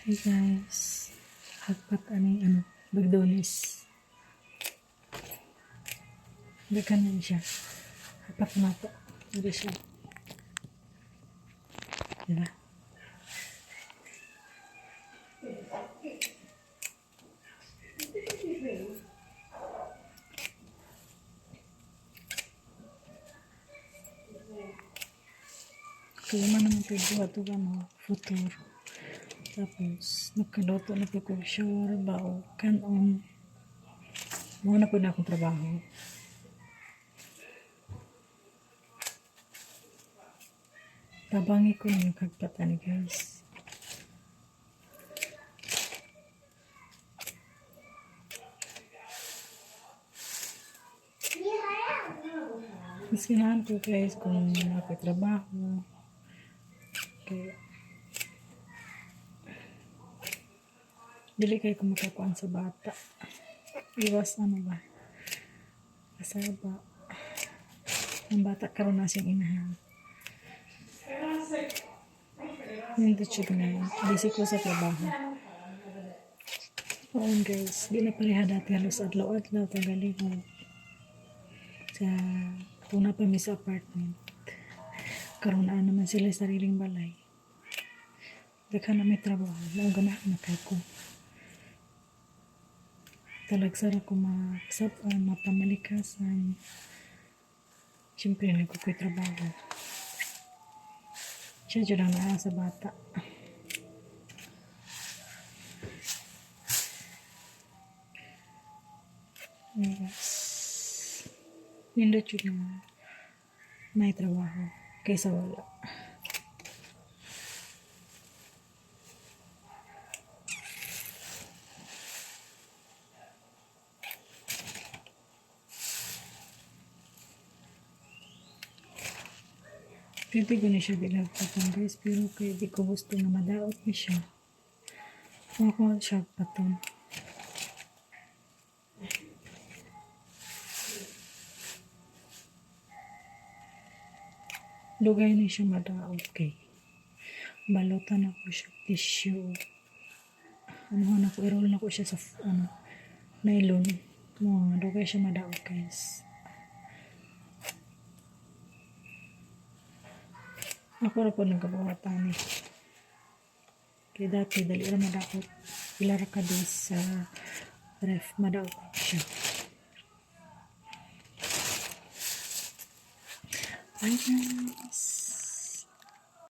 Hey guys, hagpat ano, bagdonis. Dagan na siya. Hagpat na po. Hindi siya. Diba? Kaya man naman ito buhat ito futur. Tapos, nagkaluto na po ko sure ba o kanon. Muna po na akong trabaho. Tabangi ko na yung kagpatan guys. Mas kinahan ko guys kung ako trabaho. Kaya dili kayo kumakakuan sa bata. Iwas ano ba? Kasaba. Ang bata karon na siyang inahan. Hindi siya ganayan. Busy ko sa trabaho. Oo guys, di na paliha dati halos adlaw-adlaw tagalihon. Sa una pa mi sa apartment. Karon na naman sila sa sariling balay. Daghan na may trabaho. Lang ganahan na kay ko. Talagsara ko maksapaan, mapamalikasan. Siyempre, nagkukuy trabaho. Siya dyan ang naa sa bata. Yes. Nindot yun na may trabaho kaysa wala. Hindi ko na siya bilagpatan guys, pero kaya di ko gusto na madaot na siya. Ako siya paton. Lugay na siya madaot kay. Balutan ako siya tissue. Ano na ko, i-roll na ko siya sa nylon. Lugay siya madaot guys. Ako na po nagkabawatan eh. Kaya dati, dali na madakot. Ilara ka din sa ref, madakot siya. Bye guys!